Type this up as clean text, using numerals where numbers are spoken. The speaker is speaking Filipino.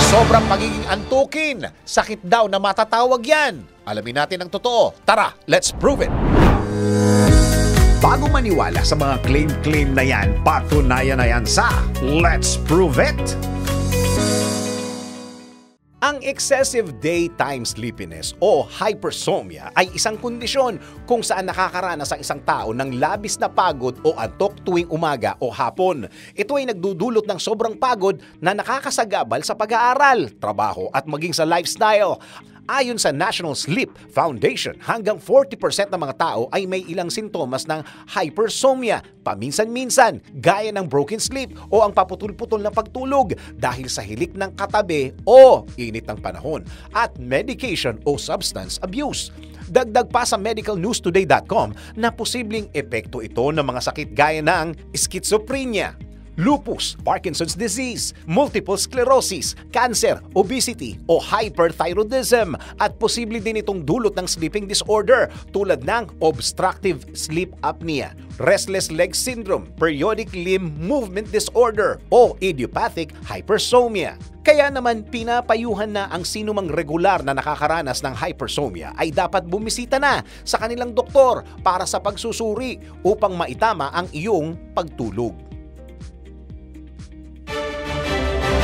Sobrang pagiging antukin. Sakit daw na matatawag yan. Alamin natin ang totoo. Tara, let's prove it. Bago maniwala sa mga claim-claim na yan, patunayan na yan sa Let's Prove It! Ang excessive daytime sleepiness o hypersomnia ay isang kondisyon kung saan nakakaranas ang isang tao ng labis na pagod o antok tuwing umaga o hapon. Ito ay nagdudulot ng sobrang pagod na nakakasagabal sa pag-aaral, trabaho at maging sa lifestyle. Ayon sa National Sleep Foundation, hanggang 40% ng mga tao ay may ilang sintomas ng hypersomnia, paminsan-minsan, gaya ng broken sleep o ang paputol-putol na pagtulog dahil sa hilik ng katabi o init ng panahon at medication o substance abuse. Dagdag pa sa medicalnewstoday.com na posibleng epekto ito ng mga sakit gaya ng schizophrenia, lupus, Parkinson's disease, multiple sclerosis, cancer, obesity o hyperthyroidism at posible din itong dulot ng sleeping disorder tulad ng obstructive sleep apnea, restless leg syndrome, periodic limb movement disorder o idiopathic hypersomnia. Kaya naman pinapayuhan na ang sinumang regular na nakakaranas ng hypersomnia ay dapat bumisita na sa kanilang doktor para sa pagsusuri upang maitama ang iyong pagtulog.